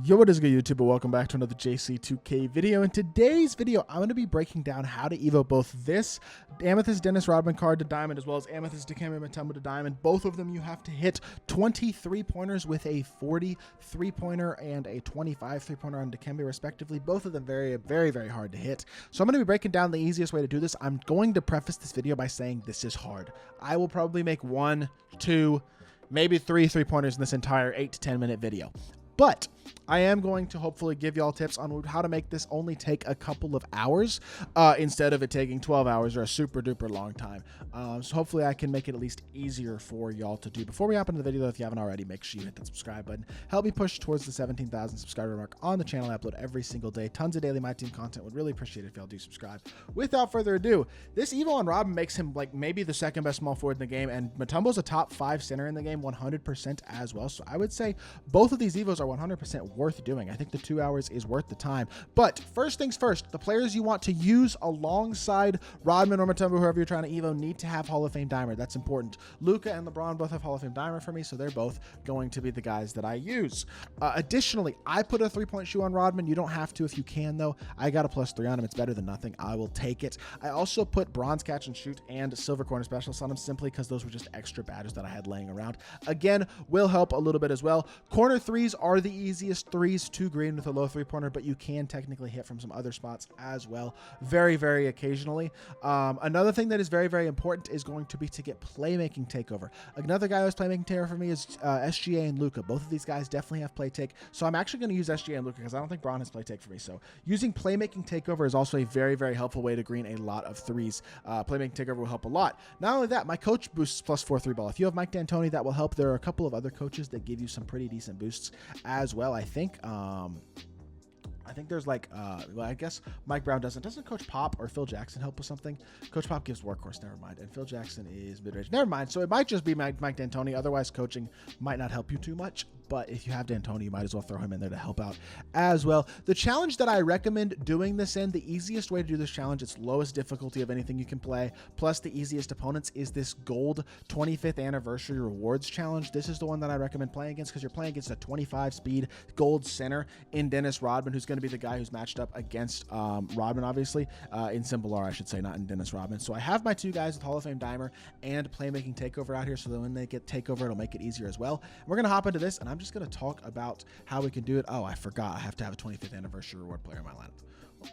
Yo, what is good, YouTube? Welcome back to another JC2K video. In today's video, I'm going to be breaking down how to evo both this Amethyst Dennis Rodman card to diamond, as well as Amethyst DIKEMBE MUTUMBO to diamond. Both of them you have to hit 23 pointers with a 40 3-pointer and a 25 3-pointer on DIKEMBE, respectively. Both of them very, very hard to hit. So I'm going to be breaking down the easiest way to do this. I'm going to preface this video by saying this is hard. I will probably make 1, 2, maybe 3 3-pointers in this entire 8 to 10 minute video. But I am going to hopefully give y'all tips on how to make this only take a couple of hours instead of it taking 12 hours or a super duper long time. So hopefully I can make it at least easier for y'all to do. Before we hop into the video, if you haven't already, make sure you hit that subscribe button. Help me push towards the 17,000 subscriber mark on the channel. I upload every single day. Tons of daily MyTEAM content. Would really appreciate it if y'all do subscribe. Without further ado, this EVO on Rodman makes him like maybe the second best small forward in the game, and Mutumbo's a top 5 center in the game 100% as well. So I would say both of these EVOs are 100% worth doing. I think the 2 hours is worth the time. But first things first, the players you want to use alongside Rodman or Mutumbo, whoever you're trying to evo, need to have Hall of Fame dimer. That's important. Luka and LeBron both have Hall of Fame dimer for me, so they're both going to be the guys that I use. Additionally, I put a 3-point shoe on Rodman. You don't have to if you can, though. I got a +3 on him. It's better than nothing. I will take it. I also put bronze catch and shoot and silver corner specialist on him simply because those were just extra badges that I had laying around. Again, will help a little bit as well. Corner threes are the easiest threes to green with a low 3-pointer, but you can technically hit from some other spots as well, very occasionally. Another thing that is very important is going to be to get playmaking takeover. Another guy who has playmaking takeover for me is SGA and Luka. Both of these guys definitely have play take, so I'm actually going to use SGA and Luka because I don't think Braun has play take for me. So using playmaking takeover is also a very helpful way to green a lot of threes. Playmaking takeover will help a lot. Not only that, my coach boosts +4 3 ball. If you have Mike D'Antoni, that will help. There are a couple of other coaches that give you some pretty decent boosts as well. I think there's like, well, I guess Mike Brown doesn't. Doesn't Coach Pop or Phil Jackson help with something? Coach Pop gives workhorse, never mind. And Phil Jackson is mid-range, never mind. So it might just be Mike D'Antoni. Otherwise, coaching might not help you too much. But if you have D'Antoni, you might as well throw him in there to help out as well. The challenge that I recommend doing this in, the easiest way to do this challenge, it's lowest difficulty of anything you can play, plus the easiest opponents, is this gold 25th anniversary rewards challenge. This is the one that I recommend playing against because you're playing against a 25 speed gold center in Dennis Rodman, who's going to be the guy who's matched up against Rodman, obviously, in Symbol R, I should say, not in Dennis Rodman. So I have my 2 guys with Hall of Fame dimer and playmaking takeover out here, so that when they get takeover, it'll make it easier as well. And we're going to hop into this, and I'm just going to talk about how we can do it. Oh, I forgot. I have to have a 25th anniversary reward player in my lineup.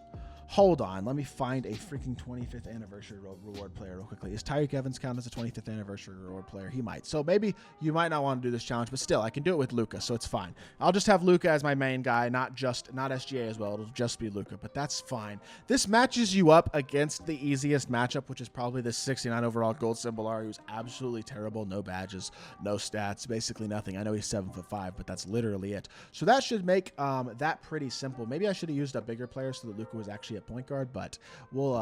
Hold on, let me find a freaking 25th anniversary reward player real quickly. Is Tyreek Evans count as a 25th anniversary reward player? He might. So maybe you might not want to do this challenge, but still, I can do it with Luka, so it's fine. I'll just have Luka as my main guy, not SGA as well. It'll just be Luka, but that's fine. This matches you up against the easiest matchup, which is probably the 69 overall gold Symbol R, who's absolutely terrible. No badges, no stats, basically nothing. I know he's 7'5", but that's literally it. So that should make that pretty simple. Maybe I should have used a bigger player so that Luka was actually at point guard, but we'll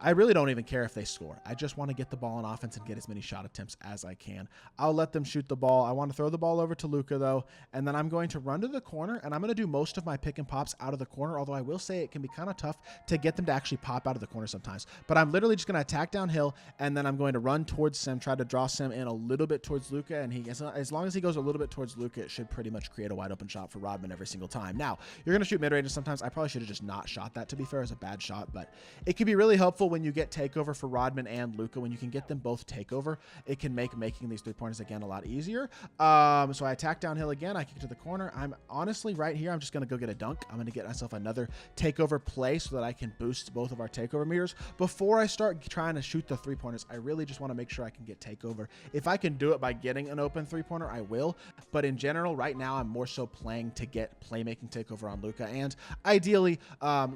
I really don't even care if they score. I just want to get the ball on offense and get as many shot attempts as I can. I'll let them shoot the ball. I want to throw the ball over to Luka, though, and then I'm going to run to the corner, and I'm going to do most of my pick and pops out of the corner, although I will say it can be kind of tough to get them to actually pop out of the corner sometimes. But I'm literally just going to attack downhill, and then I'm going to run towards Sim, try to draw Sim in a little bit towards Luka, and as long as he goes a little bit towards Luka, it should pretty much create a wide open shot for Rodman every single time. Now, you're going to shoot mid-range sometimes. I probably should have just not shot that, to be fair. It's a bad shot, but it can be really helpful when you get takeover for Rodman and Luka. When you can get them both takeover, it can make making these 3-pointers again a lot easier. So I attack downhill again. I kick to the corner. I'm honestly right here. I'm just going to go get a dunk. I'm going to get myself another takeover play so that I can boost both of our takeover meters. Before I start trying to shoot the 3-pointers, I really just want to make sure I can get takeover. If I can do it by getting an open 3-pointer, I will. But in general, right now, I'm more so playing to get playmaking takeover on Luka, and ideally,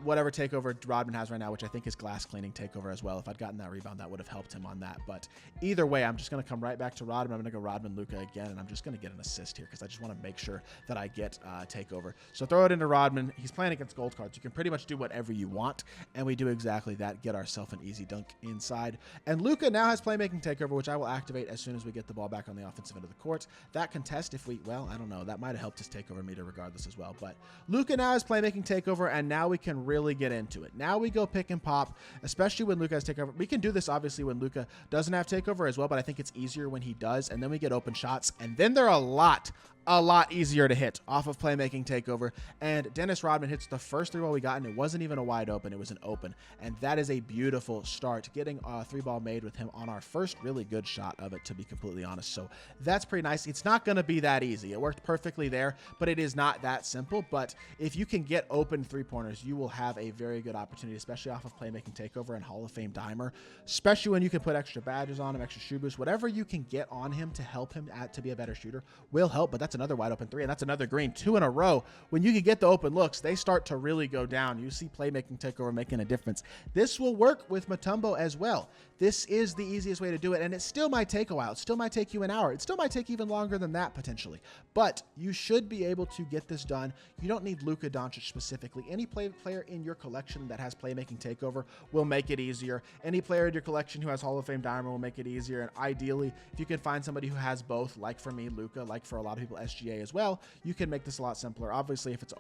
whatever takeover Rodman has right now, which I think is glass cleaning takeover as well. If I'd gotten that rebound, that would have helped him on that. But either way, I'm just going to come right back to Rodman. I'm going to go Rodman Luka again, and I'm just going to get an assist here because I just want to make sure that I get takeover. So throw it into Rodman. He's playing against gold cards. You can pretty much do whatever you want, and we do exactly that. Get ourselves an easy dunk inside. And Luka now has playmaking takeover, which I will activate as soon as we get the ball back on the offensive end of the court. That contest, if we, well, I don't know. That might have helped his takeover meter regardless as well. But Luka now has playmaking takeover, and now we can really get into it. Now we go pick and pop, especially when Luka has takeover. We can do this obviously when Luka doesn't have takeover as well, but I think it's easier when he does. And then we get open shots, and then there are a lot a lot easier to hit off of playmaking takeover. And Dennis Rodman hits the first 3-ball we got, and it wasn't even a wide open, it was an open. And that is a beautiful start, getting a 3-ball made with him on our first really good shot of it, to be completely honest. So that's pretty nice. It's not going to be that easy. It worked perfectly there, but it is not that simple. But if you can get open 3-pointers, you will have a very good opportunity, especially off of playmaking takeover and Hall of Fame dimer, especially when you can put extra badges on him, extra shoe boost, whatever you can get on him to help him to be a better shooter will help. But that's another wide open 3, and that's another green, 2 in a row. When you can get the open looks, they start to really go down. You see playmaking takeover making a difference. This will work with MUTUMBO as well. This is the easiest way to do it, and it still might take a while. It still might take you an hour. It still might take even longer than that potentially, but you should be able to get this done. You don't need Luka Doncic specifically. Any player in your collection that has playmaking takeover will make it easier. Any player in your collection who has Hall of Fame dimer will make it easier, and ideally, if you can find somebody who has both, like for me, Luka, like for a lot of people, SGA as well, you can make this a lot simpler. Obviously, if it's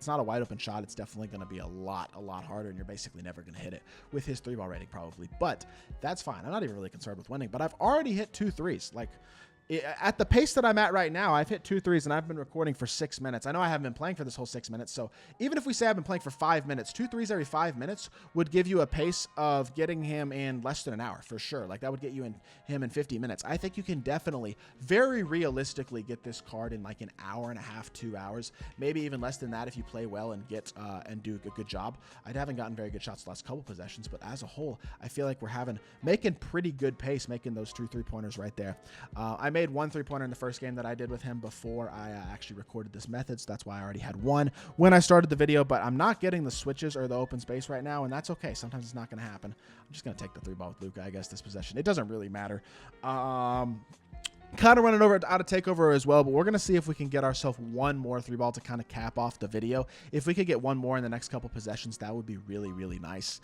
not a wide open shot, it's definitely going to be a lot harder, and you're basically never going to hit it with his 3-ball rating probably. But that's fine. I'm not even really concerned with winning. But I've already hit 2 threes. Like, at the pace that I'm at right now, I've hit 2 threes, and I've been recording for 6 minutes. I know I haven't been playing for this whole 6 minutes, so even if we say I've been playing for 5 minutes, 2 threes every 5 minutes would give you a pace of getting him in less than an hour for sure. Like, that would get him in 50 minutes. I think you can definitely, very realistically, get this card in like an hour and a half, 2 hours, maybe even less than that if you play well and get and do a good job. I haven't gotten very good shots the last couple possessions, but as a whole, I feel like we're making pretty good pace, making those 2 3-pointers right there. I made 1 3-pointer in the first game that I did with him before I actually recorded this method, so that's why I already had 1 when I started the video, but I'm not getting the switches or the open space right now, and that's okay. Sometimes it's not going to happen. I'm just going to take the 3-ball with Luka, I guess, this possession. It doesn't really matter. Kind of running out of takeover as well, but we're going to see if we can get ourselves 1 more 3-ball to kind of cap off the video. If we could get 1 more in the next couple possessions, that would be really nice,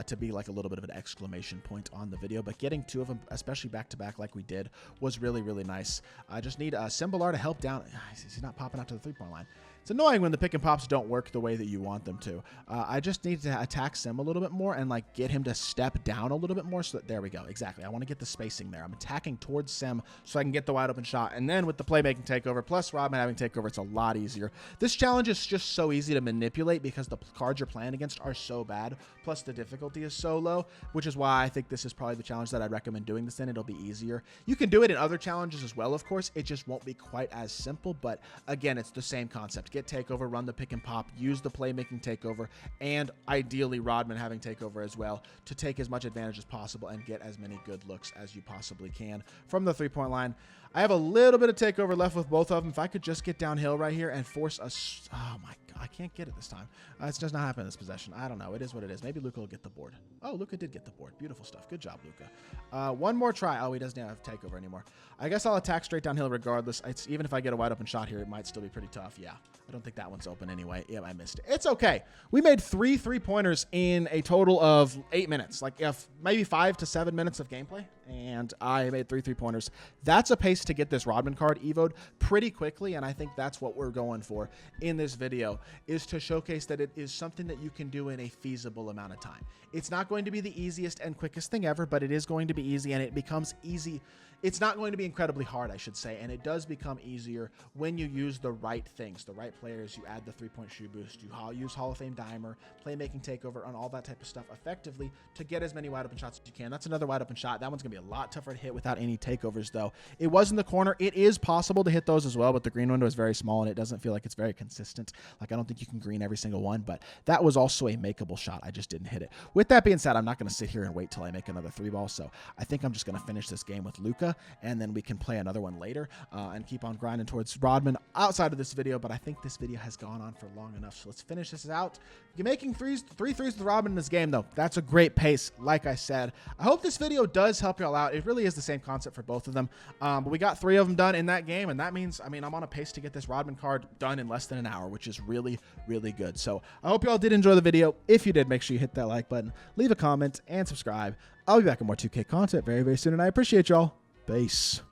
to be like a little bit of an exclamation point on the video. But getting 2 of them, especially back-to-back like we did, was really nice. I just need Simbalar to help down. He's not popping out to the 3-point line. It's annoying when the pick and pops don't work the way that you want them to. I just need to attack Sim a little bit more and like get him to step down a little bit more. So that, there we go. Exactly. I want to get the spacing there. I'm attacking towards Sim so I can get the wide open shot. And then with the playmaking takeover plus Rodman having takeover, it's a lot easier. This challenge is just so easy to manipulate because the cards you're playing against are so bad. Plus the difficulty is so low, which is why I think this is probably the challenge that I'd recommend doing this in. It'll be easier. You can do it in other challenges as well, of course. It just won't be quite as simple. But again, it's the same concept. Get takeover, run the pick and pop, use the playmaking takeover, and ideally Rodman having takeover as well to take as much advantage as possible and get as many good looks as you possibly can from the 3-point line. I have a little bit of takeover left with both of them. If I could just get downhill right here and force a... Oh my God, I can't get it this time. It's just not happening in this possession. I don't know. It is what it is. Maybe Luka will get the board. Oh, Luka did get the board. Beautiful stuff. Good job, Luka. 1 more try. Oh, he doesn't have takeover anymore. I guess I'll attack straight downhill regardless. Even if I get a wide open shot here, it might still be pretty tough. Yeah, I don't think that one's open anyway. Yeah, I missed it. It's okay. We made 3 3-pointers in a total of 8 minutes. Like maybe 5 to 7 minutes of gameplay. And I made 3 3-pointers. That's a pace to get this Rodman card evoed pretty quickly, and I think that's what we're going for in this video, is to showcase that it is something that you can do in a feasible amount of time. It's not going to be the easiest and quickest thing ever, but it is going to be easy, and it becomes easy. It's not going to be incredibly hard, I should say, and it does become easier when you use the right things, the right players. You add the 3-point shoe boost, you use Hall of Fame dimer, playmaking takeover, and all that type of stuff effectively to get as many wide open shots as you can. That's another wide open shot. That one's going to be a lot tougher to hit without any takeovers, though. It was in the corner. It is possible to hit those as well, but the green window is very small, and it doesn't feel like it's very consistent. Like, I don't think you can green every single one, but that was also a makeable shot. I just didn't hit it. With that being said, I'm not going to sit here and wait till I make another 3-ball, so I think I'm just going to finish this game with Luka, and then we can play another one later and keep on grinding towards Rodman outside of this video. But I think this video has gone on for long enough, so let's finish this out. You're making 3 threes with Rodman in this game, though. That's a great pace, like I said. I hope this video does help y'all out. It really is the same concept for both of them, but we got 3 of them done in that game, and that means, I mean, I'm on a pace to get this Rodman card done in less than an hour, which is really good. So I hope y'all did enjoy the video. If you did, make sure you hit that like button, leave a comment, and subscribe. I'll be back with more 2K content very soon, and I appreciate y'all. Peace.